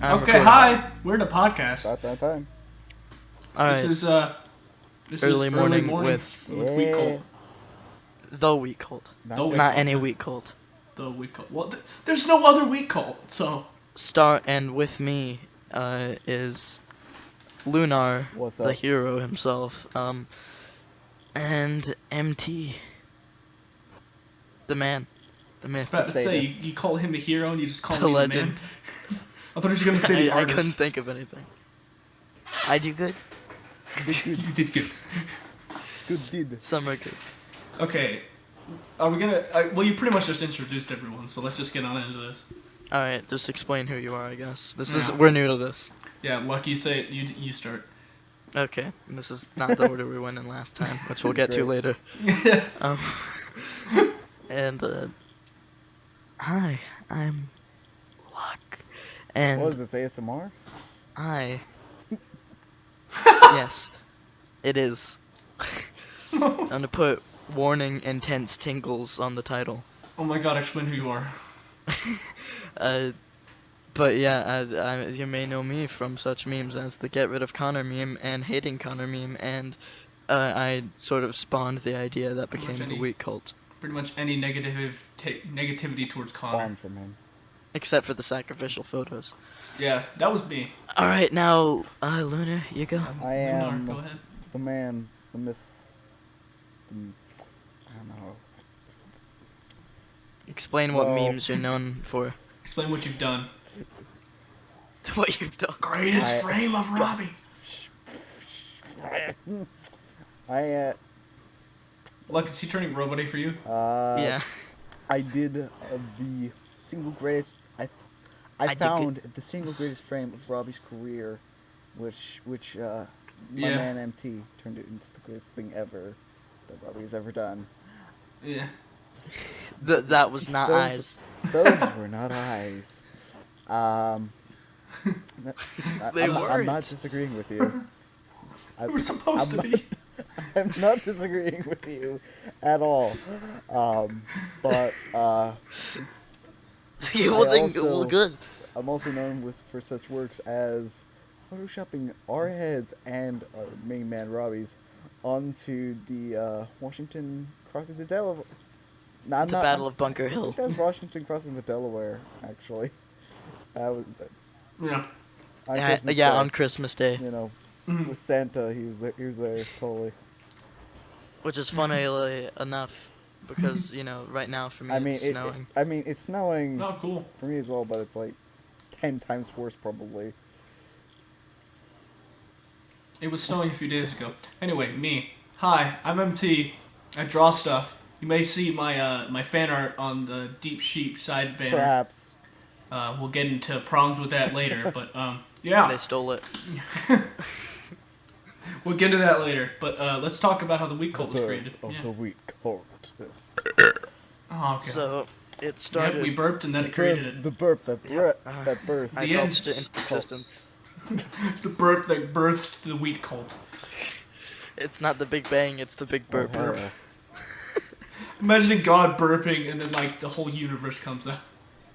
Okay, hi. We're in a podcast. About that time. All This right. is Early early morning morning with Week Yeah. Cult. the Wheat Cult. The Not Week just Not Cult. any Yeah. Wheat Cult. The Week Cult. Well, there's no other Week Cult. So And with me is Lunar, What's the up? hero himself. And MT, the man, the I was myth, about to say sadist. you call him a hero and you just call the me the legend. man. I thought you were gonna say the I couldn't artist. think of anything. I do good. Good, You did good. good did. Some are good. Okay, are we gonna? Well, you pretty much just introduced everyone, so let's just get on into this. All right, just explain who you are. I guess Yeah. we're new to this. Yeah, Lucky, you say it. You start. Okay, and this is not the order we went in last time, which we'll get to Great. later. Um, and hi, I'm Luck, and What is this, ASMR? I. Yes, it is. I'm gonna put warning intense tingles on the title. Oh my God! Explain who you are. Uh, but yeah, you may know me from such memes as the get rid of Connor meme and hating Connor meme, and I sort of spawned the idea that Pretty much became the any- Wheat Cult. Pretty much any negativity towards Connor. Spawn from him. Except for the sacrificial photos. Yeah, that was me. Alright, now, Lunar, you go. I Lunar, am go ahead. the man, the myth, I don't know. Explain what Well- memes you're known for. Explain what you've done. What you've done. Greatest I- frame of Robbie. I, Luck, is he turning robot for you? Yeah. I did the single greatest, I did found the single greatest frame of Robbie's career, which my Yeah. man MT turned it into the greatest thing ever that Robbie has ever done. Yeah. That was not Those- eyes. Those were not eyes. They I'm not weren't. disagreeing with you. They were supposed I'm to not- be. I'm not disagreeing with you at all. But You will I think, also- well, good. I'm also known for such works as photoshopping our heads and our main man Robbie's onto the Washington crossing the Delaware. Nah, The Battle of Bunker I Hill. think that was Washington crossing the Delaware, actually. Yeah. On Yeah, Christmas yeah, Day, on Christmas Day. you know, Mhm. with Santa, he was there totally. Which is funnily enough, because, right now for me I mean, it's snowing. it's snowing Oh, cool. for me as well, but it's like 10 times worse probably. It was snowing a few days ago. Anyway, me. Hi, I'm MT. I draw stuff. You may see my fan art on the Deep Sheep side banner. Perhaps. We'll get into problems with that later, but They yeah, stole it. we'll get into that later. But let's talk about how the Week Cult was Birth created. of Yeah. the week cultist. Oh, okay. So, it Yep, started... we burped and then it created it. The burp that Uh, that birth. I The end. belched it into existence. The burp that birthed the Wheat Cult. It's not the Big Bang, it's the Big Burp. Oh, hell. Imagining God burping and then like the whole universe comes out.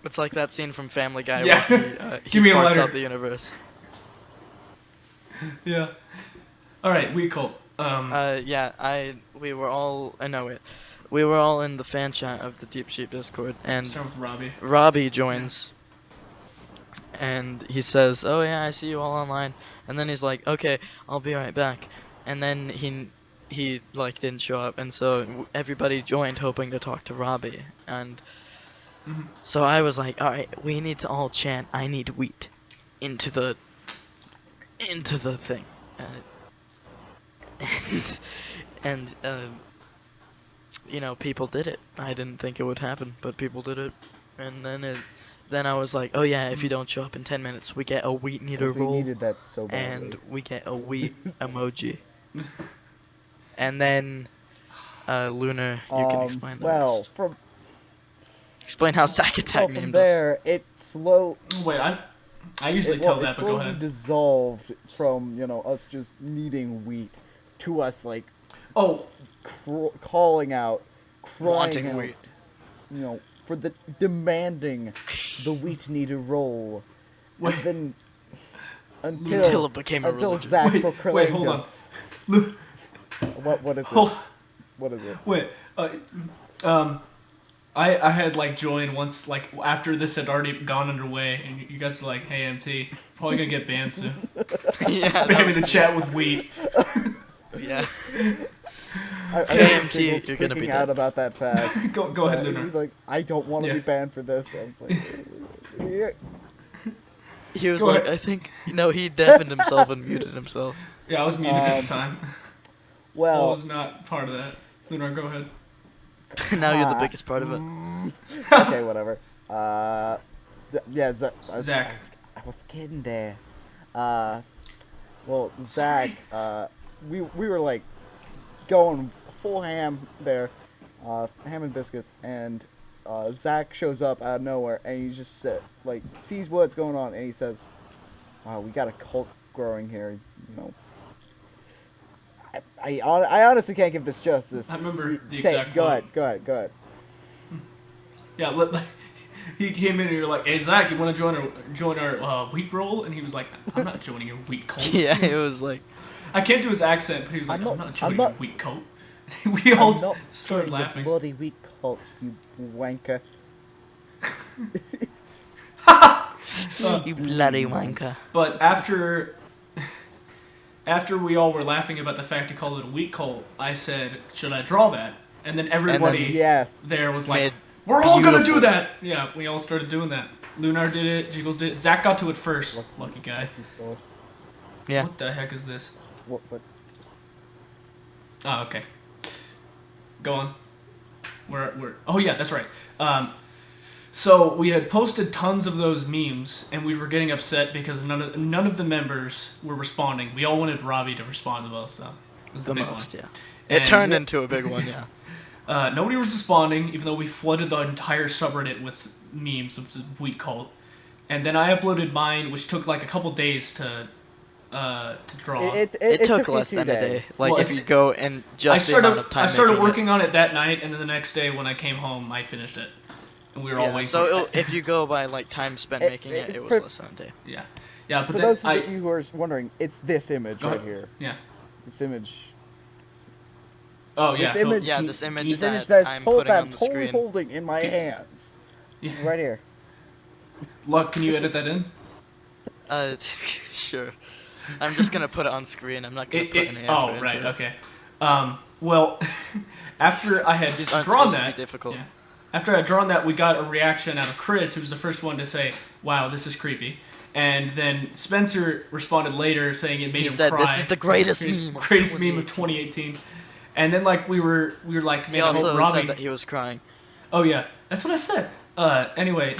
It's like that scene from Family Guy Yeah. where he Give me a farts letter. out the universe. Yeah. All right, Wheat Cult. We were all... I know it. We were all in the fan chat of the Deep Sheep Discord, and Start with Robbie. Robbie joins, and he says, "Oh yeah, I see you all online," and then he's like, "Okay, I'll be right back," and then he like didn't show up, and so everybody joined hoping to talk to Robbie, and Mhm. so I was like, "All right, we need to all chant 'I need wheat' into the thing," and people did it. I didn't think it would happen, but people did it. And then I was like, oh yeah, if you don't show up in 10 minutes, we get a wheat meter 'Cause we roll, needed that so and badly. we get a wheat emoji. And then, Lunar, you can explain that. Well, Explain how Sack Attack from named us. there, it Wait, I usually tell that, it but go slowly ahead. dissolved from us just needing wheat to us like Oh, calling out, crying Wanting out, wheat. for the demanding the wheat need a roll, Wait. And then Until it became a religion. Zach Wait, proclaimed hold on. us. Lu- What is it? Hold. What is it? Wait. I had like joined once like after this had already gone underway, and you guys were like, "Hey, MT, probably gonna get banned soon." Yeah, Spamming the chat with wheat. yeah. I KMT, Jiggles you're gonna be freaking out dead. about that fact. Go ahead, Lunar. He's like, I don't want to Yeah. be banned for this. And it's like, yeah. He was Go like, ahead. I think, no, he deafened himself and muted himself. Yeah, I was muted at the time. I Well, was not part of that. Lunar, go ahead. Now you're the biggest part of it. okay, whatever. Yeah, Zach. I was kidding there. Well, Zach, we were like going full ham there, ham and biscuits, and Zach shows up out of nowhere, and he just sees what's going on, and he says, "Wow, we got a cult growing here, you know." I honestly can't give this justice. I remember the Say, exact go quote. ahead. Yeah, he came in and you're like, "Hey Zach, you want to join our wheat roll?" And he was like, "I'm not joining your wheat cult." Yeah, it was like, I can't do his accent, but he was like, "I'm not joining your wheat cult." And we I'm all not started joining laughing. the bloody weak cult, you wanker. you bloody wanker. But after we all were laughing about the fact he called it a wheat cult, I said, "Should I draw that?" And then everybody Yes. there was like, Made "We're all gonna beautiful. do that." Yeah, we all started doing that. Lunar did it. Jiggles did it. Zach got to it first. Lucky guy. Yeah. What the heck is this? What? Oh, okay. Go on. We're oh yeah, that's right. So we had posted tons of those memes, and we were getting upset because none of the members were responding. We all wanted Robbie to respond the most, though. It was the big most, one. yeah. And It turned into a big one, yeah. nobody was responding, even though we flooded the entire subreddit with memes of the wheat cult. And then I uploaded mine, which took like a couple days to draw. It took me less 2 than a day. days. Like, Well, if you go and just the amount of time I started making it. working on it that night, and then the next day when I came home, I finished it. And we were all Yeah, waiting so for it. if you go by like time spent making it, it was for- less than a day. Yeah. Yeah, but For then those of you who are wondering, it's this image Go right ahead. here. Yeah. This image. Oh, yeah. This image. Yeah, this image This that image that's I'm putting on the totally screen. holding in my hands. Yeah. Right here. Luck, can you edit that in? Sure. I'm just gonna put it on screen. I'm not gonna put any effort Oh, into right, it. okay. Well, after I had These aren't drawn supposed to be that, difficult. yeah, after I had drawn that, we got a reaction out of Chris, who was the first one to say, "Wow, this is creepy." And then Spencer responded later, saying it made He him said, cry. "This is the greatest His meme of greatest meme of 2018. And then like we were like, He man, I hope also Robbie. said that he was crying. Oh yeah, that's what I said. Anyway,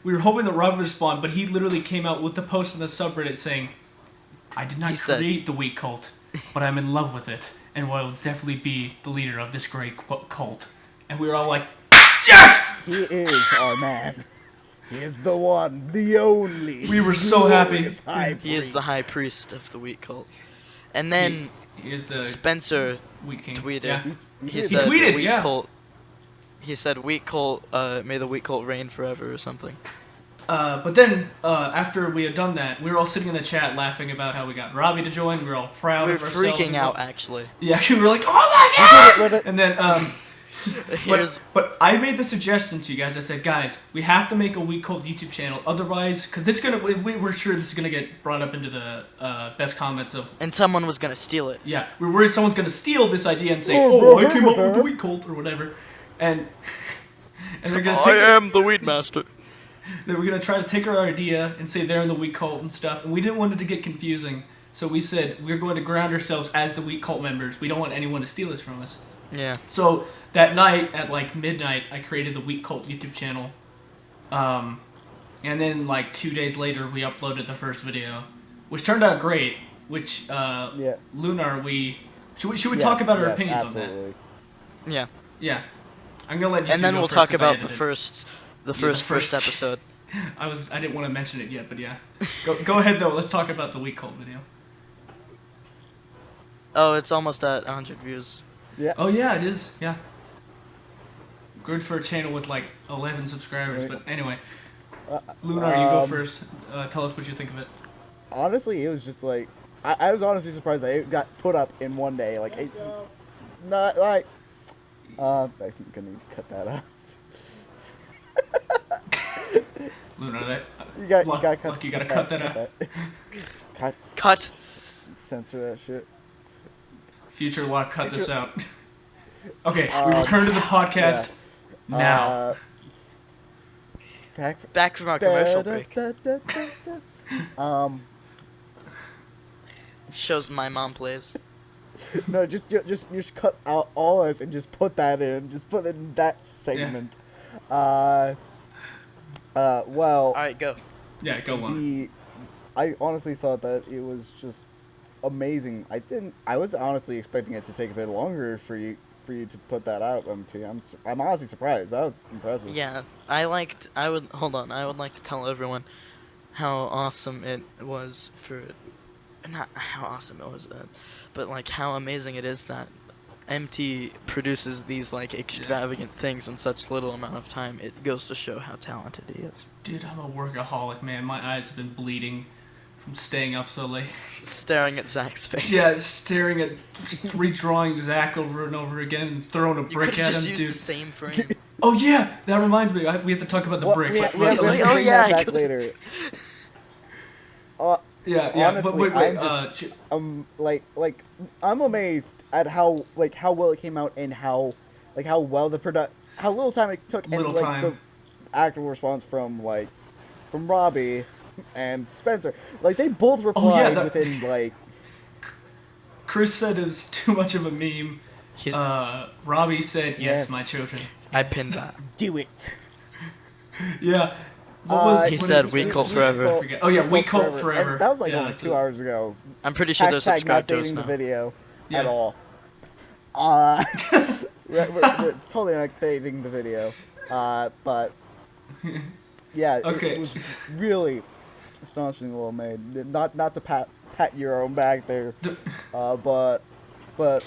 we were hoping that Robbie would respond, but he literally came out with the post on the subreddit saying, "I did not He said- create the wheat cult, but I'm in love with it, and will definitely be the leader of this great cult." And we were all like, "Yes!" He is our man. He is the one, the only. We were so happy. glorious high He is the priest. high priest of the wheat cult. And then He is the Spencer wheat king. tweeted. Yeah. He did. said tweeted, wheat yeah. cult. He said wheat cult. May the wheat cult reign forever or something. But then, after we had done that, we were all sitting in the chat laughing about how we got Robbie to join. We were all proud We were of ourselves. freaking out actually. Yeah, we were like, "Oh my god!" With it. And then, Here's but I made the suggestion to you guys. I said, guys, we have to make a Wheat Cult YouTube channel. Otherwise, because this is gonna, we're sure this is gonna get brought up into the best comments of. and someone was gonna steal it. Yeah, we're worried someone's gonna steal this idea and say, Oh, "Oh, I came up bro. with the Wheat Cult" or whatever, and they're gonna I take. am the weed master. They were gonna try to take our idea and say they're in the Wheat Cult and stuff, and we didn't want it to get confusing. So we said we're going to ground ourselves as the Wheat Cult members. We don't want anyone to steal this from us. Yeah. So that night at like midnight, I created the Wheat Cult YouTube channel, and then like 2 days later, we uploaded the first video, which turned out great. Which Yeah. Lunar, should we talk about our yes, opinions absolutely. on Yeah. that? Yeah, I'm gonna let you. And two then go we'll first talk 'cause I about the edited. first the first first- episode. I didn't want to mention it yet, but yeah. Go ahead though. Let's talk about the Wheat Cult video. Oh, it's almost at 100 views. Yeah. Oh yeah, it is. Yeah. Good for a channel with like 11 subscribers, Right. but anyway. Lunar, you go first. Tell us what you think of it. Honestly, it was just like I was honestly surprised that it got put up in one day. Like, it, not like. I think I'm gonna need to cut that out. Lunar, that You gotta cut. Luck, you gotta cut that out. Cut. Censor that shit. Future Luck, cut this Future- out. Okay, we return to the podcast now. Back from our commercial break. Shows my mom plays. No, just cut out all this and just put that in. Just put in that segment. Well. All right, go. Yeah, go on. I honestly thought that it was just amazing. I was honestly expecting it to take a bit longer for you to put that out. I'm honestly surprised. That was impressive. Yeah, I would like to tell everyone how awesome it was not how awesome it was, but like how amazing it is that MT produces these like extravagant things in such little amount of time. It goes to show how talented he is. Dude, I'm a workaholic, man. My eyes have been bleeding from staying up so late. Staring at Zach's face. Yeah, staring at redrawing Zach over and over again and throwing a You brick could've at just him, used dude. the same frame. Oh yeah, that reminds me. We have to talk about the brick. We have to Oh, bring yeah, that I back could- later. Yeah, Honestly, but I'm just I'm amazed at how well it came out and how well how little time it took Little and time. the actual response from Robbie and Spencer. Like, they both replied within Chris said it was too much of a meme. Robbie said, yes, my children. I pinned that. do it. Yeah. What He what said is- we cult forever. I forget. Oh yeah, we cult forever. And that was Yeah, only that's 2 hours ago. I'm pretty sure they're Hashtag not subscribed to us dating the now. video Yeah. at all. It's totally not dating the video. But yeah, Okay. it was really astonishingly well made. Not to pat your own back there, but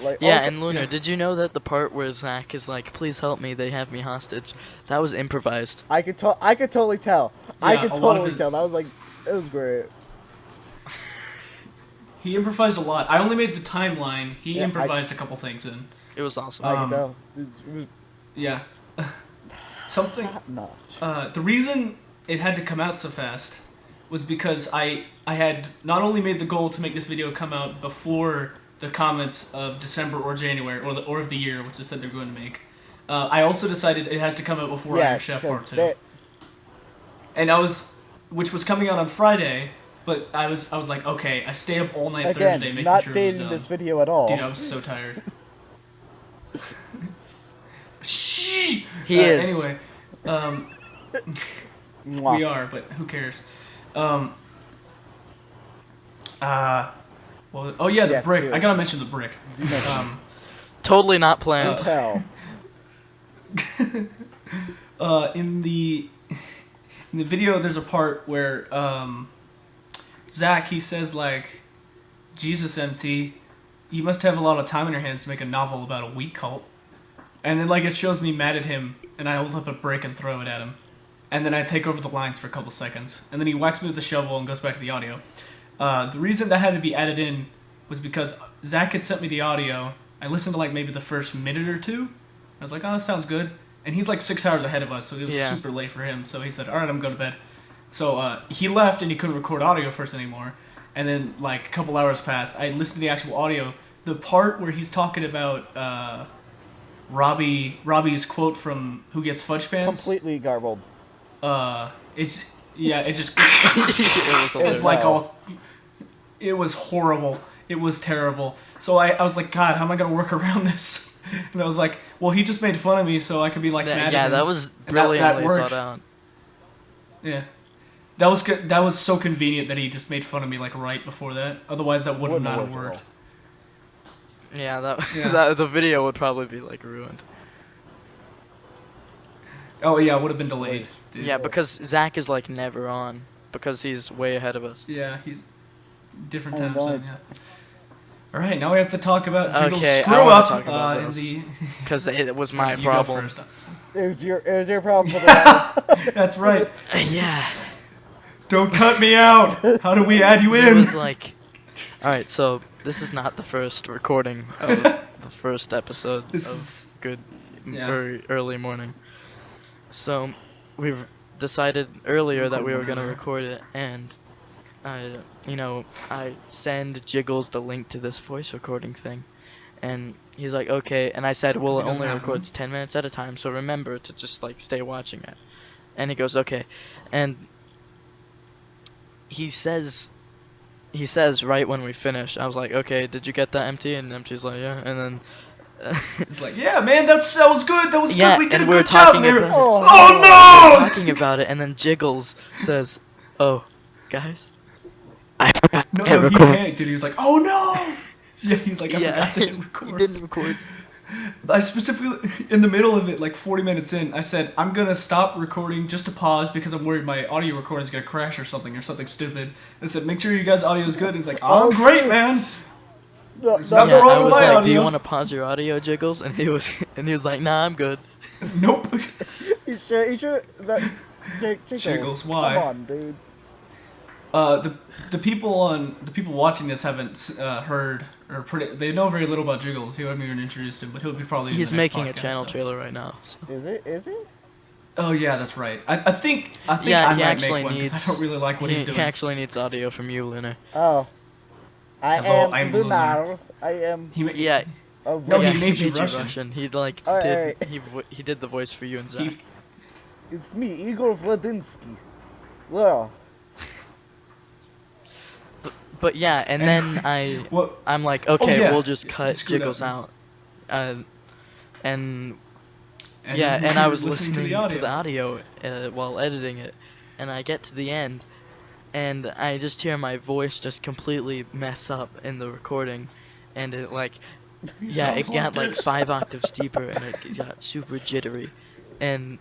like Yeah, also, and Lunar, did you know that the part where Zach is like, "Please help me, they have me hostage," that was improvised. I could totally tell. I Yeah, could a lot of totally it- tell. That was it was great. He improvised a lot. I only made the timeline. He Yeah, improvised a couple things in. It was awesome. I could tell. It was Yeah. Something. top notch. The reason it had to come out so fast was because I had not only made the goal to make this video come out before the comments of December or January or of the year, which they said they're going to make. I also decided it has to come out before Iron Yes, Chef Part 'cause 2. And which was coming out on Friday, but I was like, okay, I stay up all night again, Thursday making not sure it was dating done. this video at all. Dude, I was so tired. Shh! He is. Anyway, Mwah. we are, but who cares? Well, oh yeah, the Yes, brick. do it. I gotta mention the brick. Do mention. Totally not planned. Do tell. In the video, there's a part where Zach, he says like, Jesus, MT, you must have a lot of time on your hands to make a novel about a wheat cult. And then it shows me mad at him, and I hold up a brick and throw it at him. And then I take over the lines for a couple seconds. And then he whacks me with the shovel and goes back to the audio. The reason that had to be added in was because Zach had sent me the audio. I listened to maybe the first minute or two. I was like, oh, that sounds good. And he's 6 hours ahead of us, so it was super late for him. So he said, all right, I'm going to bed. So he left and he couldn't record audio first anymore. And then a couple hours passed. I listened to the actual audio. The part where he's talking about Robbie's quote from Who Gets Fudge Pants. Completely garbled. It's just It was hilarious. it was horrible. It was terrible. So I was like, God, how am I gonna work around this? And I was like, well, he just made fun of me, so I could be mad at him. Yeah, that was And that brilliantly worked. thought out. Yeah, that was so convenient that he just made fun of me right before that. Otherwise, that would Wouldn't not have have worked worked. Yeah, the video would probably be ruined. Oh yeah, it would have been delayed. Dude. Yeah, because Zach is never on because he's way ahead of us. Yeah, he's different Oh, time God. zone. Yeah. All right, now we have to talk about Jiggles' Okay, I screw wanna up talk about in this. the. Because it was my You problem. Go first. It was your problem for the last. That's right. Yeah. Don't cut me out. How do we add you He in? was like, alright, so this is not the first recording of the first episode This of is Good yeah. Early Morning. So we've decided earlier that Record we were one gonna earlier. record it, and I send Jiggles the link to this voice recording thing, and he's like, okay, and I said, well, He it doesn't only have one. records 10 minutes at a time, so remember to just like stay watching it. And he goes, okay, and he says right when we finish, I was like, okay, did you get that, MT? And MT's like, yeah, and then He's like, yeah, man, that was good. That was yeah, good. We did and a we were good job. talking And about it. Oh, oh We were no! talking about it, and then Jiggles says, oh, guys, I forgot No, to hit no, he record. panicked, dude. He was like, oh no! Yeah, he's like, I Yeah, forgot to hit he record. didn't record. I specifically, in the middle of it, like 40 minutes in, I said, I'm gonna stop recording just to pause because I'm worried my audio recording's gonna crash or something stupid. I said, make sure you guys' audio is good. He's like, Oh, I'm great, sweet. man. No, There's no, nothing Yeah, wrong I with was my like, do you audio. want to pause your audio, Jiggles? And he was like, nah, I'm good. Nope. You sure that Jiggles, Jiggles, come why? on, dude. The people watching this haven't heard or they know very little about Jiggles. He hasn't even introduced him, but he'll be probably in He's the next making podcast, a channel so. trailer right now. So. Is it? Oh yeah, that's right. I think Yeah, I he might actually make one because needs. I don't really like what he, he's doing. he actually needs audio from you, Lunar. Oh, I Hello, am I'm Lunar. I am He ma- Yeah. a No, yeah, he made you you Russian. He like Alright, did he did the voice for you and Zach. he it's me, Igor Vladinsky. Well, But yeah, and then what? I'm like, okay, yeah, we'll just he cut screwed Jiggles up. out. And And yeah, then and we I were was listening to the audio. audio while editing it, and I get to the end, and I just hear my voice just completely mess up in the recording, and it like, yeah, it Sounds got like this. 5 octaves deeper, and it got super jittery, and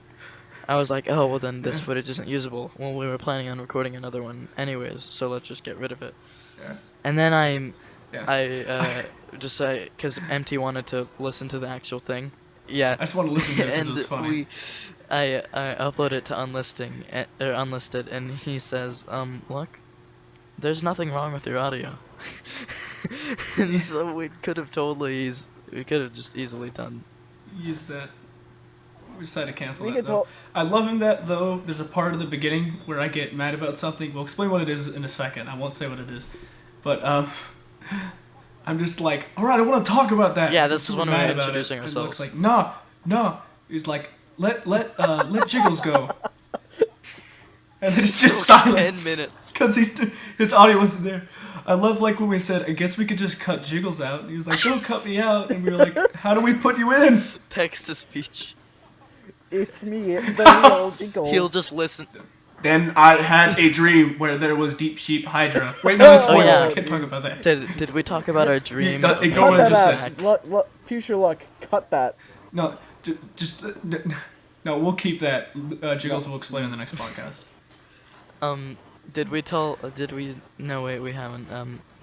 I was like, oh well, then this Yeah. footage isn't usable. Well, we were planning on recording another one anyways, so let's just get rid of it. Yeah. And then Yeah. I just say, because MT wanted to listen to the actual thing. Yeah. I just want to listen to it because it And was funny. I upload it to unlisted, and he says, look, there's nothing wrong with your audio. And so we could have just easily done. Use that. We decided to cancel we that can though. talk. I love him that though. There's a part of the beginning where I get mad about something. We'll explain what it is in a second. I won't say what it is, but I'm just like, all right, I want to talk about that. Yeah, I'm this is super when we were mad about introducing it. ourselves. And Luke's like, no. He's like, let Jiggles go. And then it's just For like 10 silence. minutes. Because his audio wasn't there. I love like when we said, I guess we could just cut Jiggles out. And he was like, don't cut me out. And we were like, how do we put you in? Text to speech. It's me, the real Jiggles. He'll just listen. Then I had a dream where there was Deep Sheep Hydra. Wait, no, that's Oh, spoilers. yeah. I can't talk about that. Did we talk about our dream? Ignore of Cut what I that just out. said. Luck, future luck. Cut that. No, just no. We'll keep that. Jiggles will explain in the next podcast. Did we tell? Did we? No, wait, we haven't.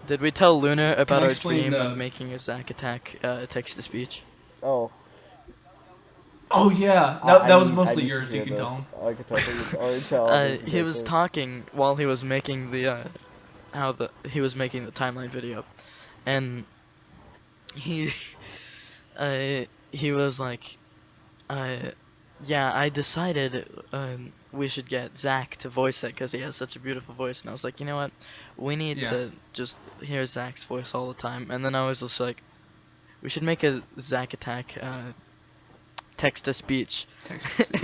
Did we tell Luna about I our explain dream the- of making a Zack attack text to speech? Oh. Oh yeah, that was mostly yours. You can tell him. I could tell you already tell. this is He was good, so- talking while he was making the he was making the timeline video, and he he was like, yeah, I decided we should get Zach to voice it because he has such a beautiful voice, and I was like, you know what, we need Yeah. to just hear Zach's voice all the time, and then I was just like, we should make a Zack attack text to speech. Text.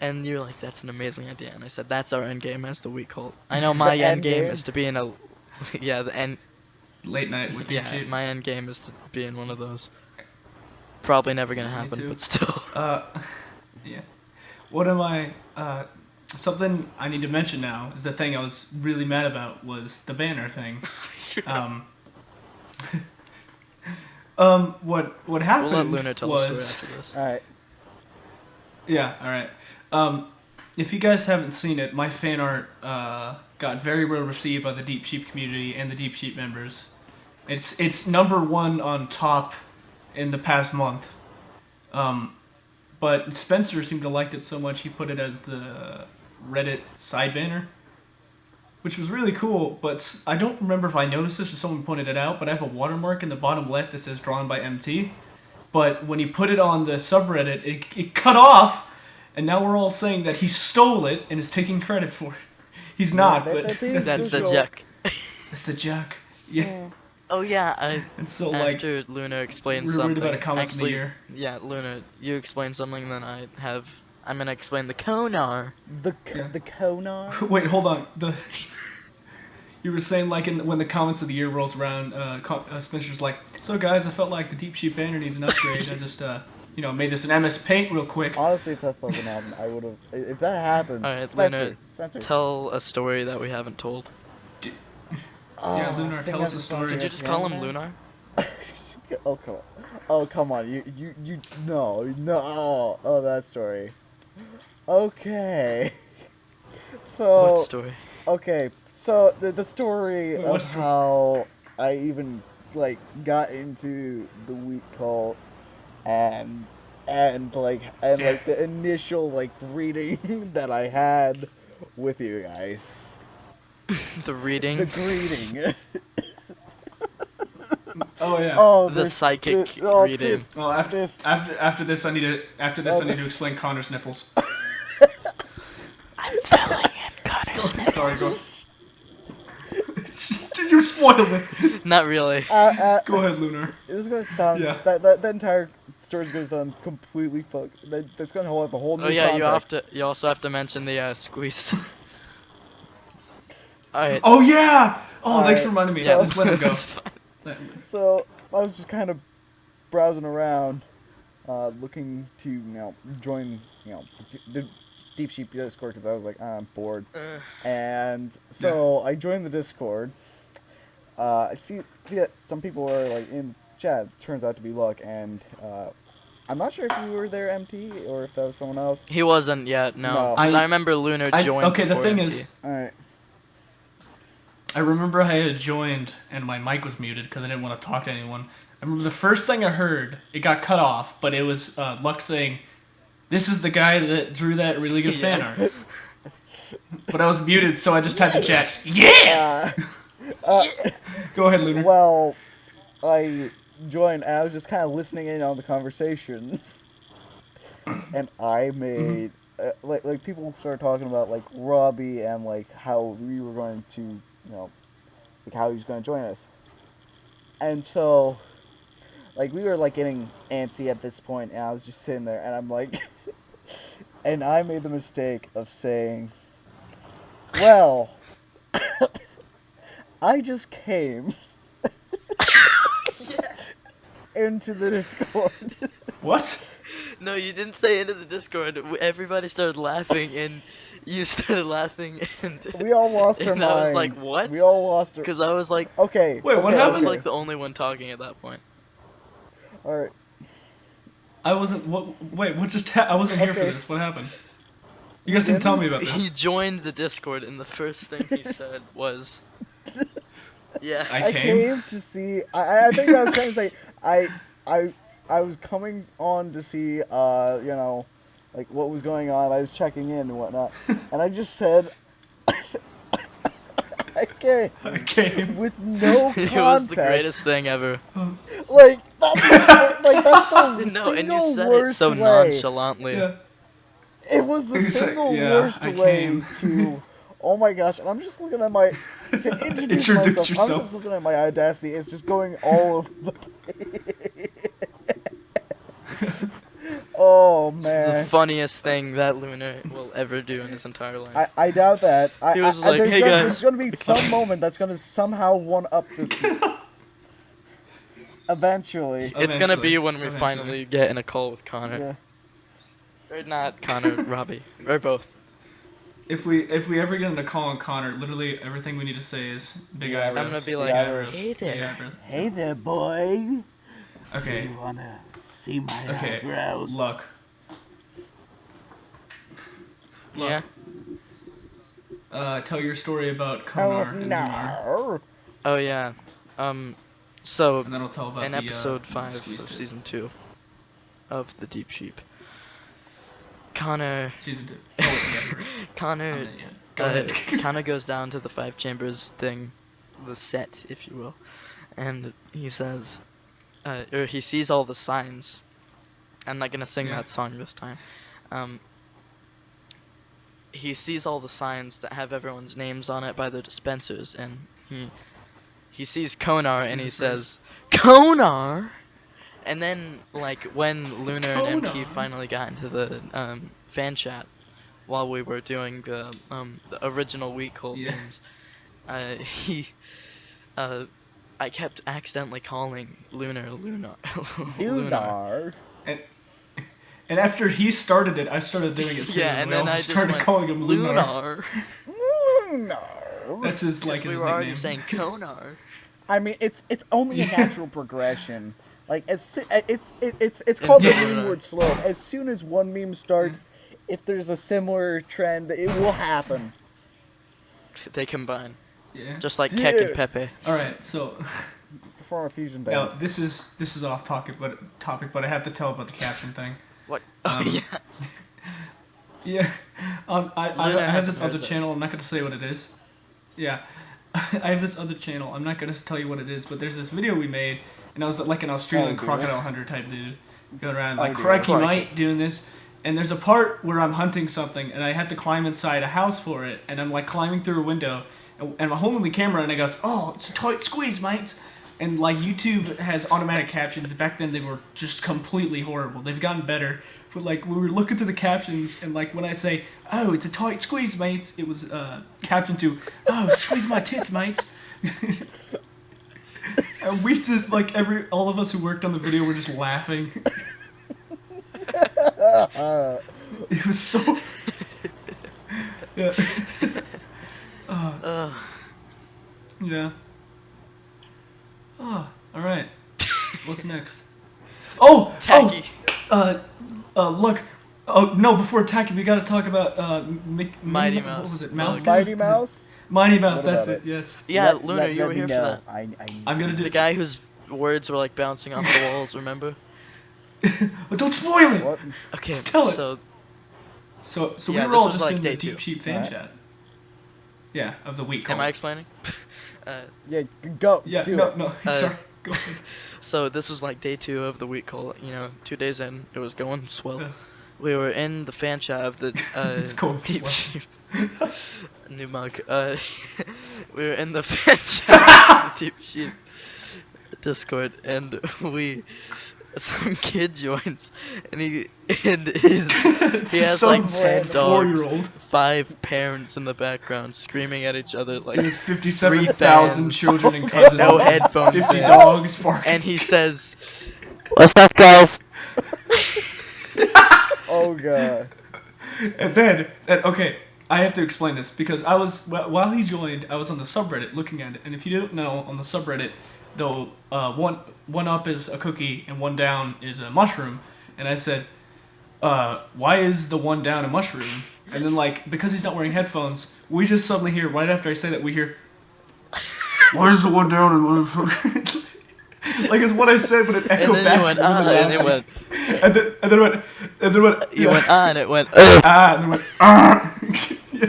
And you're like, that's an amazing idea. And I said, that's our end game as the weak cult. I know my The end end game game? is to be in a, yeah, the end, Late night with Deep yeah, Sheep. my end game is to be in one of those. Probably never gonna Me happen, too. but still. Yeah. What am I? Something I need to mention now is the thing I was really mad about was the banner thing. What happened We'll let Luna tell the was story after this. All right. yeah. All right. If you guys haven't seen it, my fan art got very well received by the Deep Sheep community and the Deep Sheep members. It's number one on top in the past month. but Spencer seemed to liked it so much he put it as the Reddit side banner, which was really cool. But I don't remember if I noticed this or someone pointed it out. But I have a watermark in the bottom left that says "drawn by MT." But when he put it on the subreddit, it cut off, and now we're all saying that he stole it and is taking credit for it. He's not, but That's the joke. Jack. that's the Jack. Yeah. Oh yeah, And so like after Luna explains we were something. worried about a comments in the Actually, year. yeah, Luna, you explain something, then I'm gonna explain the Conar. Yeah. The Conan. Wait, hold on. You were saying like when the comments of the year rolls around, Spencer's like, so guys, I felt like the Deep Sheep banner needs an upgrade. I just made this in MS Paint real quick. Honestly, if that fucking happened, I would have. If that happens, Alright, Spencer. Luna, Spencer. tell a story that we haven't told. Yeah, Lunar, sing tell us a a song story. Did you at just the call end, him man. Lunar? Oh come on! Oh come on! You no! Oh, that story. Okay. So What story? okay, so the story Wait, what of story? how I even like got into the wheat cult and like the initial like reading that I had with you guys. The reading. The greeting. Oh yeah. Oh, The psychic oh, reading. This, Well, this. after this, I need to this- explain Connor's nipples. I'm filling in Connor's Sorry, go. You spoiled it. Not really. Go ahead, Lunar. This is gonna sound Yeah. that entire story is gonna sound completely that's gonna hold up a whole new Oh yeah, context. you also have to mention the squeeze. Alright. Oh yeah. Oh, thanks Alright, for reminding me. so- Just let him go. It's fine. So I was just kind of browsing around, looking to join the Deep Sheep Discord because I was like I'm bored, and so I joined the Discord. I see that some people are like in chat. It turns out to be Luck, and I'm not sure if you were there, MT, or if that was someone else. He wasn't yet, no. No. 'Cause I remember Lunar joined. Okay, the before thing MT. is, All right. I remember I had joined and my mic was muted because I didn't want to talk to anyone. I remember the first thing I heard, it got cut off, but it was Luck saying, "This is the guy that drew that really good fan art." But I was muted, so I just typed in chat, "Yeah." Go ahead, Lunar. Well, I joined, and I was just kind of listening in on the conversations, and I made like people started talking about like Robbie and like how we were going to like how he was going to join us, and so like we were like getting antsy at this point, and I was just sitting there, and I'm like, and I made the mistake of saying, well. I just came into the Discord. What? No, you didn't say into the Discord. Everybody started laughing, and you started laughing, and We all lost our and I was minds. like, what? We all lost our. Because I was like, Okay. Wait, what okay, I was happened? like the only one talking at that point. All right. I wasn't. Wait, what just? I wasn't here for Okay, this. What happened? You guys didn't tell me about He this. joined the Discord, and the first thing he said was, "Yeah." I I came. came to see. I think I was trying to say I was coming on to see like what was going on. I was checking in and whatnot, and I just said I came I came. with no context. It was the greatest thing ever. Like that's the No, and you single said it worst so way. nonchalantly. Yeah. It was the He's like, single "Yeah, worst I way came." to. Oh my gosh! And I'm just looking at my to introduce Introduce myself. I'm yourself. just looking at my audacity. It's just going all over the place. Oh It's the man! funniest thing that Lunar will ever do in his entire life. I doubt that. He was like, "Hey, guys." There's gonna be some moment that's gonna somehow one up this. Eventually. It's gonna be Eventually. when we Eventually. finally get in a call with Connor. Yeah. Or not Connor, Robbie. Or both. If we ever get into call on Connor, literally everything we need to say is big Yeah, eyebrows. I'm gonna be big like, eyebrows, "Hey big there." eyebrows. Hey there, boy. Okay. Do you wanna see my Okay. eyebrows? Luck. Yeah. Tell your story about Oh Konar and Lunar, no! Oh yeah. So and then I'll tell about in the episode 5 squeeze of test. season 2 of the Deep Sheep, Connor. She's a dude. Oh, yeah, right. Connor. Yeah. Go ahead. Connor goes down to the 5 chambers thing, the set, if you will, and he says, or he sees all the signs. I'm not gonna sing Yeah. that song this time. He sees all the signs that have everyone's names on it by the dispensers, and he sees Konar, and he says, "Konar!" And then, like, when Lunar and MT Konar? finally got into the fan chat while we were doing the original week cult Yeah. memes, I kept accidentally calling Lunar. Lunar. And after he started it, I started doing it too. Yeah, and we then all I just just started went, calling him Lunar. Lunar. That's his like we his were already nickname. saying Konar. I mean, it's only a Yeah. natural progression. Like it's called the Yeah. meme word slope. As soon as one meme starts, if there's a similar trend, it will happen. They combine, Yeah. just like Keck and Yes. Pepe. All right. So Perform a fusion now dance. this is off topic, but I have to tell about the caption thing. What? Um, yeah. Yeah. I Luna have hasn't this heard other this. channel. I'm not gonna say what it is. Yeah. I have this other channel. I'm not gonna tell you what it is, but there's this video we made, and I was like an Australian Oh, dear. crocodile hunter type dude going around like Oh, dear. crikey Crikey. mate doing this. And there's a part where I'm hunting something, and I have to climb inside a house for it, and I'm like climbing through a window, and I'm holding the camera, and it goes, "Oh, it's a tight squeeze, mates." And like YouTube has automatic captions. Back then they were just completely horrible. They've gotten better. But like we were looking through the captions, and like when I say, "Oh, it's a tight squeeze, mates," it was captioned to, "Oh, squeeze my tits, mates." And we just like all of us who worked on the video were just laughing. It was so. Yeah. Yeah. Oh, all right. What's next? Oh, Tacky. Look. Oh no! Before Tacky, we gotta talk about Mighty What Mouse. was it? Mouse. Bug. Mighty Mouse. Mighty Mouse. What That's about it. it? Yes. Yeah, Let- Lunar, let- you let were me here for know. that. I need I'm gonna do The guy whose words were like bouncing off the walls, remember? But don't spoil it. What? Okay, Just tell it. so So Yeah, we were this all was just like in day the 2. Deep Sheep fan Alright. chat. Yeah, of the week. am called. I explaining? Yeah, go. Yeah. do No. it. No. Sorry. Go ahead. So this was like day 2 of the week call. 2 days in, it was going swell. Yeah. We were in the fan chat of the It's going Deep swell. Sheep. New mug. We were in the fan chat of the Deep Sheep Discord, and some kid joins, and he has Some like 10 dogs, 4-year-old. 5 parents in the background screaming at each other like There's 57,000 fans. children and cousins. no headphones 50 in. dogs barking. And he says, "What's up, guys?" Oh god. And then, okay, I have to explain this because while he joined, I was on the subreddit looking at it. And if you don't know, on the subreddit, though, one up is a cookie and one down is a mushroom. And I said, why is the one down a mushroom? And then, like, because he's not wearing headphones, we just suddenly hear, right after I say that, we hear, why is the one down and one like, it's what I said, but it And echoed then back. you went, ah, and it went, And then went, you went, ah, and it went, and then went, ah. Yeah.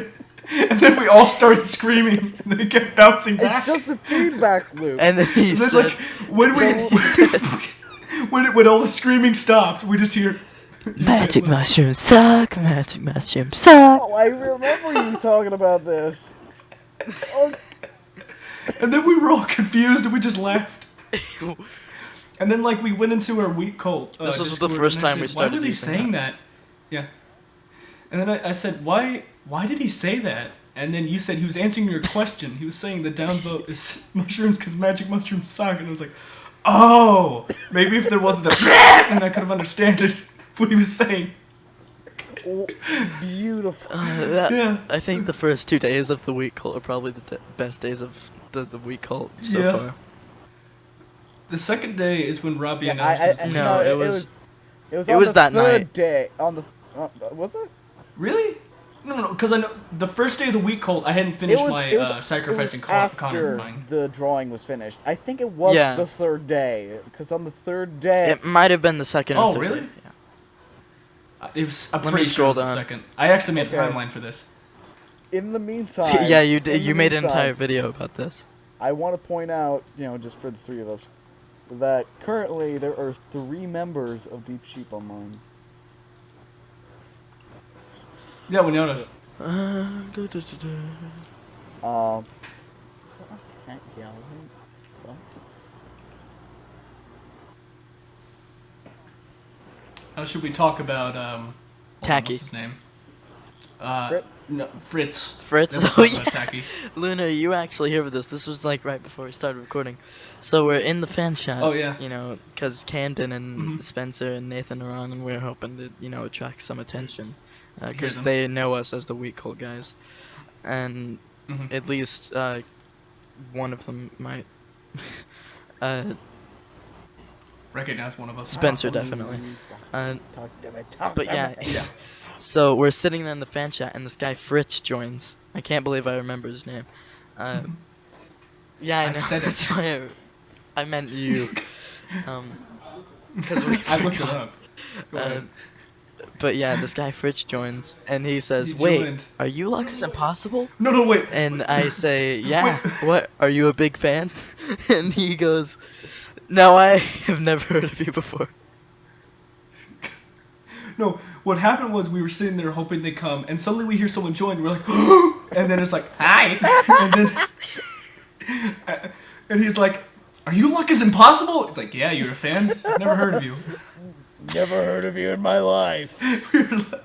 And then we all started screaming, and then it kept bouncing back. It's just a feedback loop. and then he And then, said, like, when all the screaming stopped, we just hear, "Magic mushrooms suck, magic mushrooms suck." Oh, I remember you talking about this. Oh, and then we were all confused, and we just laughed. And then, like, we went into our week cult. This was the Discord, first and I time we said, started Why was he using saying that? Yeah. And then I said, why did he say that? And then you said he was answering your question. He was saying the downvote is mushrooms because magic mushrooms suck. And I was like, oh, maybe if there wasn't a then I could have understood what he was saying. beautiful. Yeah. I think the first 2 days of the week cult are probably the best days of the week cult so Yeah. far. The second day is when Robbie Yeah, announced his No, no, it it was- was. It was it on was the that third night. day. On the was it? Really? No, because I know the first day of the week cult, I hadn't finished my sacrificing Connor after mine. the drawing was finished. I think it was Yeah. the third day, because on the third day, It might have been the second or Oh, third really? day, I'm Let me pretty sure it scroll was the down. second. I actually made a Okay. timeline for this. In the meantime, Yeah, you did. in the You made an meantime, entire video about this. I want to point out, just for the three of us, that currently there are 3 members of Deep Sheep Online. Yeah, we noticed. Is that a cat yelling? Fuck. How should we talk about hold on, Tacky. what's his name? Fritz? No, Fritz. Fritz. Then we'll Oh talk about yeah. Tacky. Luna, you actually here for this. This was like right before we started recording. So we're in the fan chat. Oh, yeah. Because Camden and Mhm. Spencer and Nathan are on, and we're hoping to attract some attention, Hear because them. they know us as the Weak Cult guys, and Mhm. at least one of them might. Recognize one of us. Spencer Probably. definitely. Talk to me, talk But to yeah. me. Yeah. So we're sitting there in the fan chat, and this guy Fritz joins. I can't believe I remember his name. Yeah, I I know. said it. That's why I meant you. Because we I looked it forgot. up. Go ahead. But yeah, this guy Fritz joins, and he says, He "Wait, joined. are you Lucas Impossible?" No, wait. And I say, "Yeah. Wait. What? Are you a big fan?" And he goes, "No, I have never heard of you before." No, what happened was we were sitting there hoping they come, and suddenly we hear someone join. We're like, and then it's like, hi, and then, and he's like, "Are you Luck is Impossible?" It's like, "Yeah, you're a fan. Never heard of you." Never heard of you in my life. We were like,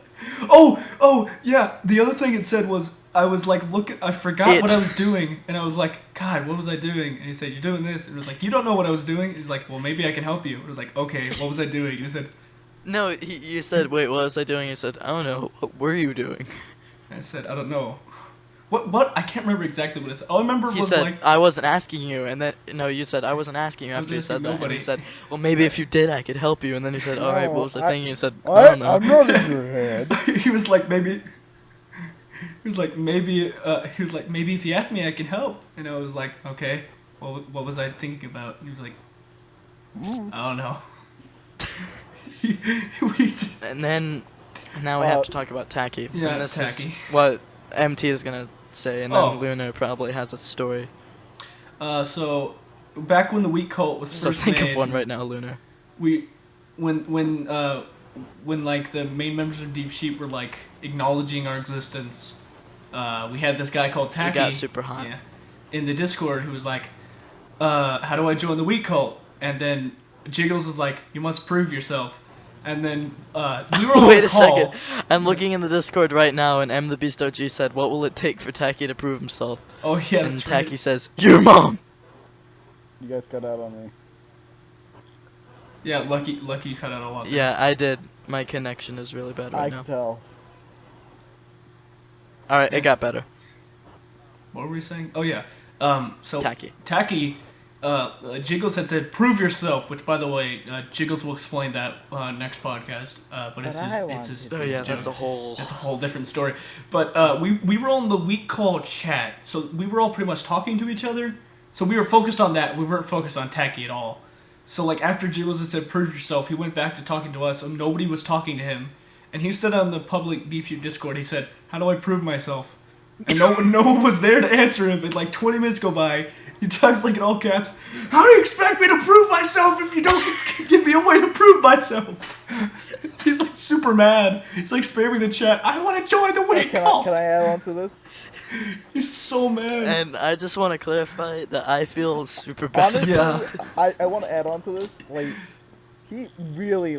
oh, yeah. The other thing it said was I was like, I forgot what I was doing, and I was like, God, what was I doing? And he said, "You're doing this." And it was like, "You don't know what I was doing." He's like, "Well, maybe I can help you." It was like, "Okay, what was I doing?" He said. No, you said, "Wait, what was I doing?" He said, "I don't know. What were you doing?" And I said, "I don't know." What? I can't remember exactly what I said. All I remember He was said, like, "I wasn't asking you," and then no, you said, "I wasn't asking you." I was After you said asking that, and nobody. he said, "Well, maybe if you did, I could help you." And then he said, "All right, what was I thinking?" He said, "I don't know." I'm not in your head. he was like, maybe. He was like, maybe. He was like, maybe if you ask me, I can help. And I was like, okay. What was I thinking about? And he was like, I don't know. And then now we have to talk about Tacky. Yeah, and this Tacky. is what MT is gonna say, and then Oh. Luna probably has a story. So back when the Weak Cult was So first think made, of one right now, Luna. when like the main members of Deep Sheep were like acknowledging our existence, we had this guy called Tacky. got super hot. Yeah, in the Discord who was like, "How do I join the Weak Cult?" And then Jiggles was like, "You must prove yourself." And then we were on Wait the a call. second. I'm looking in the Discord right now, and M the Beast OG said, "What will it take for Tacky to prove himself?" Oh yeah, And that's Tacky right. says, "Your mom." You guys cut out on me. Yeah, lucky you cut out a lot. There. Yeah, I did. My connection is really bad I right can now. tell. All right, Yeah. it got better. What were we saying? Oh yeah. So Tacky. Jiggles had said, "Prove yourself," which, by the way, Jiggles will explain that next podcast. But it's I his, it's his. Oh yeah, his that's a joke. whole. That's a whole different story. But we were on the Weak Call chat, so we were all pretty much talking to each other. So we were focused on that. We weren't focused on Tacky at all. So like after Jiggles had said, "Prove yourself," he went back to talking to us, and nobody was talking to him. And he said on the public Deep Sheep Discord, he said, "How do I prove myself?" And no one was there to answer him. And like 20 minutes go by. He types like in all caps, "How do you expect me to prove myself if you don't give me a way to prove myself?" He's like super mad. He's like spamming the chat. "I want to join the Weak Cult." Can I add on to this? He's so mad. And I just want to clarify that I feel super bad. Honestly, Yeah. I want to add on to this. Like, he really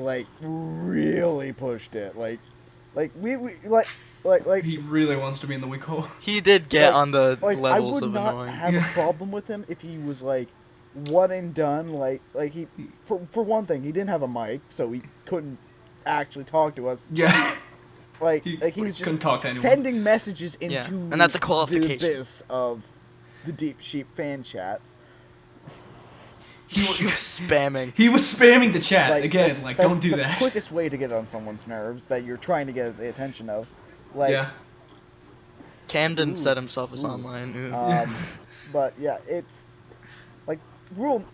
pushed it. Like we He really wants to be in the Weak Cult. He did get on the I levels would of not annoying. have a problem with him if he was like one and done. Like he for one thing, he didn't have a mic, so he couldn't actually talk to us. Yeah. He He was couldn't just talk to anyone. sending messages into Yeah, and that's a the qualification. abyss of the Deep Sheep fan chat. He was spamming. He was spamming the chat Like, again. that's, Like, that's don't do the that. quickest way to get on someone's nerves that you're trying to get the attention of. Like, Yeah. Camden Ooh. said himself as Ooh. online. Ooh. But yeah, it's like rule.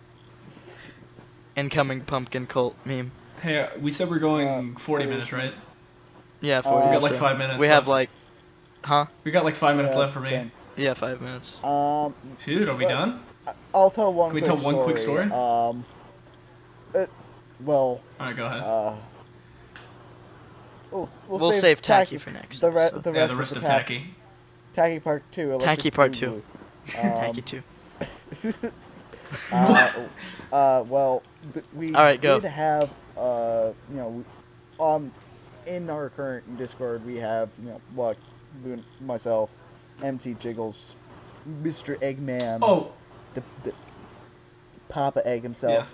Incoming pumpkin cult meme. Hey, we said we're going 40 oh, minutes, right? Yeah, We 40. We got like so 5 minutes. We have left. like, huh? We got like 5 minutes left for me. same. Yeah, 5 minutes. Dude, are we but- done? I'll tell one Can we quick tell one quick story? Well, Alright, go ahead. we'll save Tacky for next episode. The Yeah, rest, the rest of of the Tacky. Tacky Part 2. Electric Tacky Part Boogaloo. 2. Tacky 2. Well, we Alright, go. did have, in our current Discord, we have, Luck, myself, MT Jiggles, Mr. Eggman, Oh, the Papa Egg himself.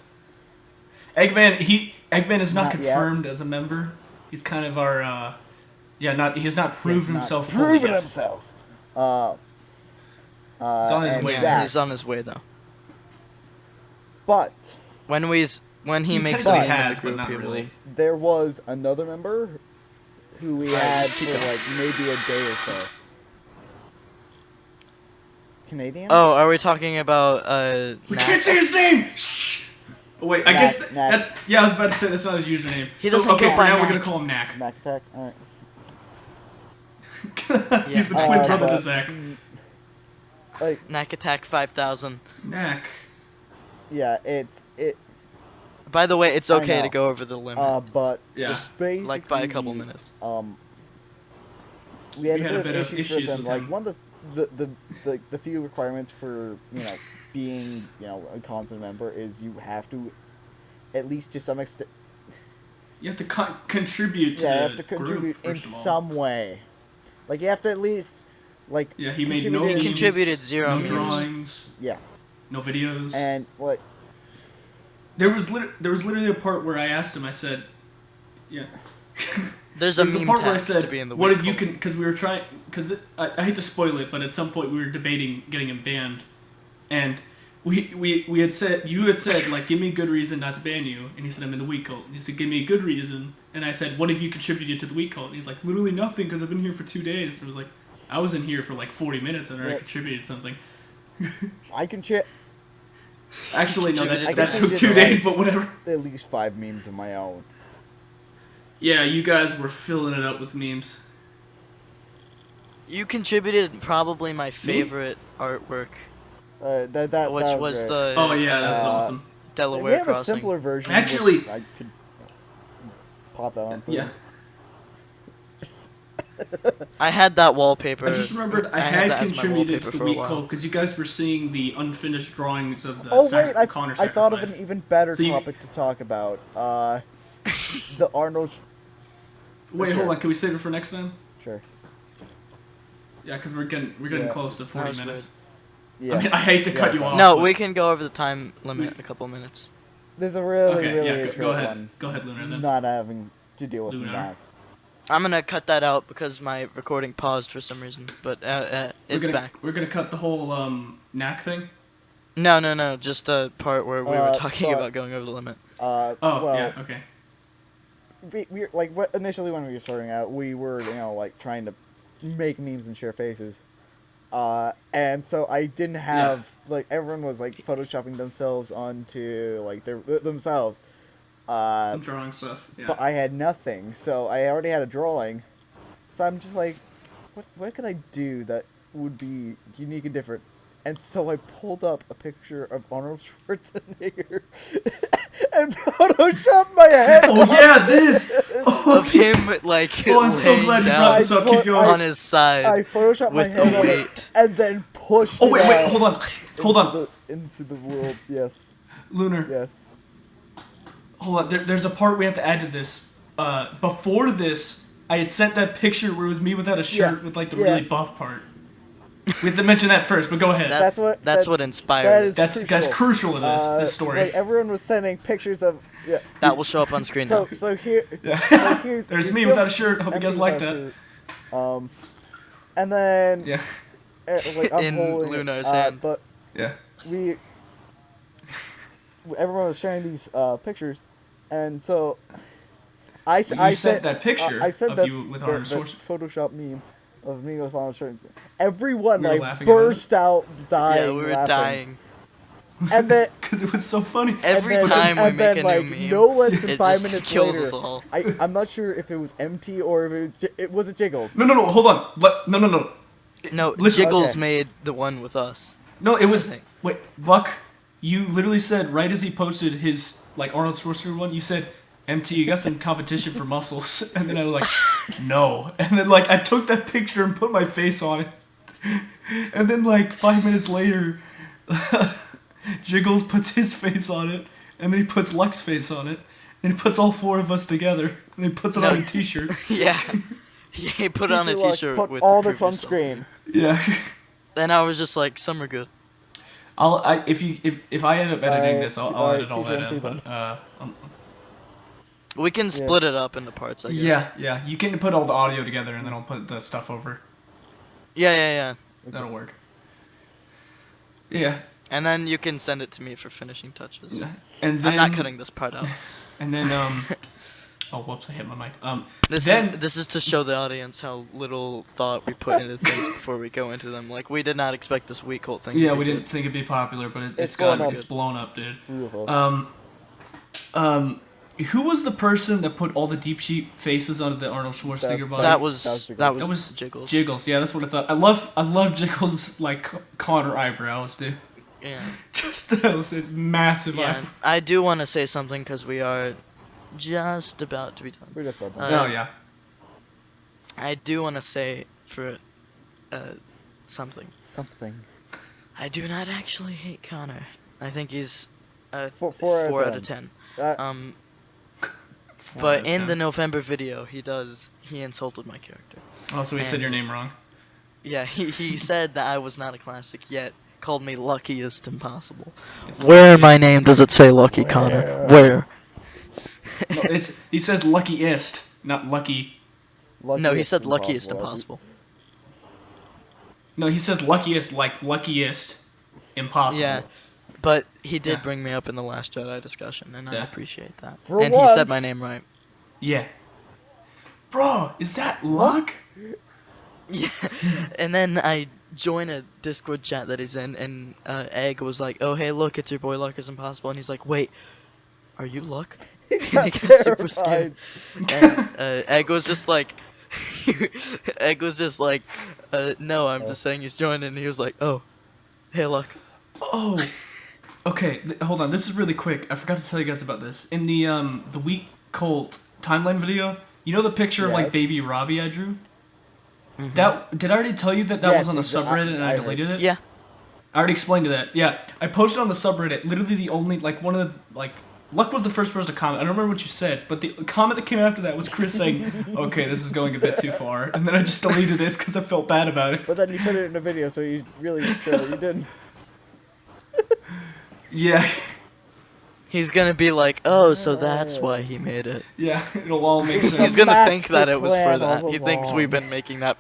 yeah. Eggman is not Not yet. confirmed as a member. He's kind of our, he has not proven himself fully Proven yet. himself. He's on his and way. Yeah, Zach. he's on his way though. But When he makes technically it in has, the but group, not he will- really. there was another member who we had for like maybe a day or so. Canadian? Oh, are we talking about We Knack? can't say his name! Shh! Oh, wait, I Knack, guess Knack. that's... Yeah, I was about to say that's not his username. He So, doesn't okay, go for by now we're Knack. gonna call him Knack. Mac Attack? Alright. He's the Yeah. twin brother to but Zach. Like, Knack Attack 5000. Knack. yeah, it. By the way, it's I okay know. to go over the limit. But Yeah. Just basically, like by a couple minutes. We had a bit of issues with him. with Like him. one of the few requirements for being a constant member is you have to, at least to some extent, You have to contribute to you the have to contribute group, in first of all. some way. Like you have to at least Yeah, he made no contribute in- He memes, contributed 0 no memes. drawings, Yeah, no videos. and what? There was literally a part where I asked him, I said, yeah. There's a There was meme part where I text said, to be in the what week if you call. can, because we were trying, because I hate to spoil it, but at some point we were debating getting him banned, and we had said, you had said, like, give me a good reason not to ban you, and he said, I'm in the weak cult, and he said, give me a good reason, and I said, what have you contributed to the weak cult, and he's like, literally nothing, because I've been here for 2 days, and I was like, I was in here for like 40 minutes, and I already Yeah. contributed something. I can check Actually, no, I that took contributed 2 like- days, but whatever. at least 5 memes of my own. Yeah, you guys were filling it up with memes. You contributed probably my favorite artwork, That which that was great. the Oh yeah, that's Uh, awesome. Delaware We have a Crossing. simpler version. Actually- which I could pop that on. For Yeah. I had that wallpaper. I just remembered I had had that as my contributed wallpaper to the for a week while. cult because you guys were seeing the unfinished drawings of the Oh wait, Connor I thought of an sacrifice. even better So you- topic to talk about. The Arnold. Wait, Sure. hold on. Can we save it for next time? Sure. Yeah, because we're getting Yeah. close to 40 was minutes. Yeah. I mean, I hate to Yeah, cut it's you fine. off. No, but- we can go over the time limit a couple minutes. There's a really, Okay, really, yeah, really go short ahead. one. Go ahead, Lunar. Then. Not having to deal with Lunar. Knack. I'm gonna cut that out because my recording paused for some reason, but it's back. We're gonna cut the whole Knack thing. No, just a part where we were talking but- about going over the limit. Oh Well, yeah, okay. we like initially when we were starting out, we were like trying to make memes and share faces. And so I didn't have like everyone was like photoshopping themselves onto like themselves. I'm drawing stuff. Yeah. But I had nothing, so I already had a drawing. So I'm just like, what could I do that would be unique and different? And so I pulled up a picture of Arnold Schwarzenegger and photoshopped my head Oh yeah, this. Oh, Of him like Oh, I'm so laying glad you down brought this up. Keep going. on his side. I photoshopped my with head the on it weight. and then pushed Oh it wait, out hold on, hold on, into the world. Yes, Lunar. yes. Hold on. There's a part we have to add to this. Before this, I had sent that picture where it was me without a shirt Yes, with like the really yes. buff part. We have to mention that first, but go ahead. That's what- That's that- what inspired that it. is- That's crucial to this story. Like everyone was sending pictures of That will show up on screen now. So here, Yeah. so here's There's here's me him- without a shirt. Hope you empty guys like without a that. shirt. And then Yeah. like I'm In holding Luna's hand. but Yeah. everyone was sharing these pictures, and so I You sent sent that picture I sent of that, you with the Arnold Schwarzenegger. Photoshop meme of me with Arnold Schwarzenegger. Everyone We were like laughing at burst out dying. Yeah, we were laughing. dying. And then Because it was so funny. Every and then, time we and make then, a like, new meme, no less than it 5 just minutes kills later, us all. I'm not sure if it was MT or if it was it Jiggles. No, hold on. No. No, Listen. Jiggles Okay. made the one with us. No, it was. I think. Wait, Luck, you literally said right as he posted his like Arnold Schwarzenegger one, you said, "MT, you got some competition for muscles," and then I was like, "No," and then like I took that picture and put my face on it, and then like 5 minutes later, Jiggles puts his face on it, and then he puts Luck's face on it, and he puts all four of us together, and he puts it on a T-shirt. Yeah. He put on a Teacher Luck, t-shirt put with all the this on previous stuff. screen. Yeah. Then I was just like, some are good. If I end up editing Alright, this, I'll alright, edit all feature that in. MT But, We can split it up into parts, I guess. yeah. You can put all the audio together, and then I'll put the stuff over. Yeah. That'll work. Yeah. And then you can send it to me for finishing touches. Yeah. And then I'm not cutting this part out. And then oh whoops, I hit my mic. This is to show the audience how little thought we put into things before we go into them. Like, we did not expect this week old thing. Yeah, to be we good. didn't think it'd be popular, but It's blown up. it's blown up, dude. Beautiful. Who was the person that put all the deep sheet faces onto the Arnold Schwarzenegger body? That was Jiggles. That was Jiggles. Jiggles. Yeah, that's what I thought. I love Jiggles like Connor eyebrows, dude. Yeah. Just those massive Yeah. eyebrows. I do want to say something because we are just about to be done. We're just about Uh, done. Oh yeah. I do want to say for something. Something. I do not actually hate Connor. I think he's a Four 4 out out of of 10. 10. But in the November video, he insulted my character. Oh, so he said and- your name wrong. Yeah, he said that I was not a classic yet. Called me luckiest impossible. Where in my name does it say lucky, Connor? Where? No, he says luckiest, not lucky. No, he said luckiest Luckiest impossible. No, he says luckiest like luckiest impossible. Yeah, but he did Yeah. bring me up in the Last Jedi discussion, and I Yeah. appreciate that. For and he said my once. name right. Yeah. Bro, is that luck? Yeah, and then I join a Discord chat that he's in, and Egg was like, "Oh hey, look, it's your boy Luck is impossible," and he's like, "Wait, are you Luck?" He And got he got super terrified. scared. And Egg was just like, Egg was just like, "No, I'm just saying he's joining," and he was like, "Oh, hey Luck." Oh. Okay, hold on. This is really quick. I forgot to tell you guys about this. In the Weak Colt timeline video, you know the picture of like Yes. baby Robbie I drew? Mhm. That did I already tell you that Yes, was on the subreddit and I I heard. deleted it? Yeah. I already explained to that. Yeah, I posted on the subreddit. Literally the only like one of the like Luck was the first person to comment. I don't remember what you said, but the comment that came after that was Chris saying, "Okay, this is going a bit too far," and then I just deleted it because I felt bad about it. But then you put it in a video, so you really show that you didn't. Yeah, He's gonna be like, "Oh, so that's why he made it." yeah, it'll all make It was sense. He's gonna think master that it was for plan that. all He thinks along. we've been making that.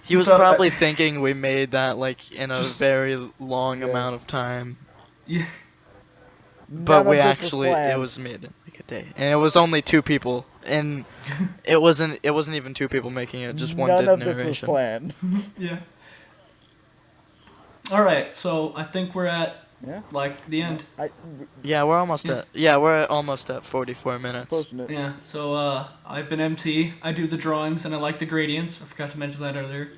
He was thought I- probably thinking we made that like in a Just- very long Yeah. amount of time, Yeah, but None we of this actually planned. it was made in like a day, and it was only 2 people, and it wasn't even 2 people making it. Just one None did of this was narration. planned. yeah. All right, so I think we're at Yeah. like the end. Yeah, we're almost Yeah. we're almost at 44 minutes. Posting it. Yeah, so I've been MT. I do the drawings and I like the gradients. I forgot to mention that earlier.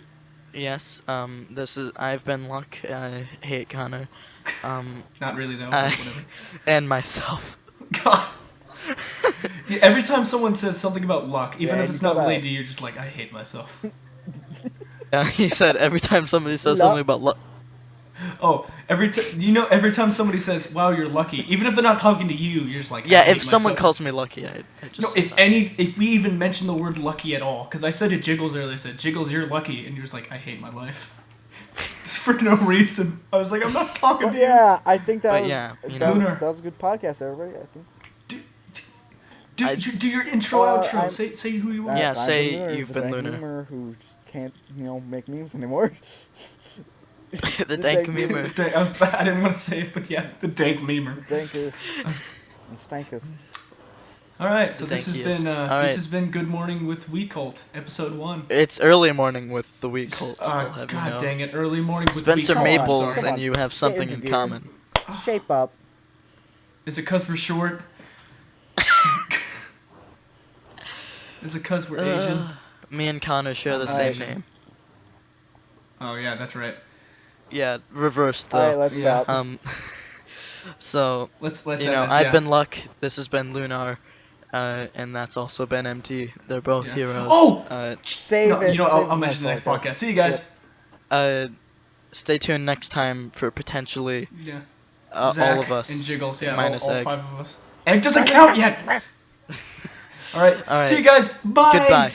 Yes. I've been Luck. I hate Connor. Not really though. I- But whatever. And myself. God. Yeah, every time someone says something about luck, even Yeah, if it's you not cut related out. to you, you're just like, I hate myself. He said every time somebody says Luck. something about Luck. Oh, every time somebody says, "Wow, you're lucky," even if they're not talking to you, you're just like, I Yeah, hate if someone myself. calls me lucky, I just No, say if that. if we even mention the word lucky at all, because I said to Jiggles earlier, I said, "Jiggles, you're lucky," and you're just like, I hate my life, just for no reason. I was like, I'm not talking But to you. yeah, I think that But was yeah, you that, was know. that was a good podcast, everybody. I think. Do your intro outro. I'm- Say who you are. Yeah, I'm say the Lunar, you've the been dank Lunar. memer who just can't, make memes anymore. The dank memer. I was bad. I didn't want to say it, but yeah, the dank memer. Dankest and stankest. All right, so The this has dankiest. been All this right. has been Good Morning with We Cult, episode 1. It's early morning with the week cult. I'll have you God know. dang it, early morning with Spencer We Cult. I'm Maples sorry. and you have something into in gear. common. shape up. Is it because we're short? Is it because we're Asian? Me and Connor share the I'm same Asian. name. Oh yeah, that's right. Yeah, reversed All right, though. let's Yeah. stop. So Let's you end know, this. I've Yeah. been Luck. This has been Lunar, and that's also been MT. They're both Yeah. heroes. Oh! Save it. I'll save it mention the for next podcast. See you guys. Stay tuned next time for potentially Yeah. all Zach of us and Jiggles. Yeah, minus all Egg. 5 of us. Egg doesn't count yet. All right. All See right. you guys. Bye. Goodbye.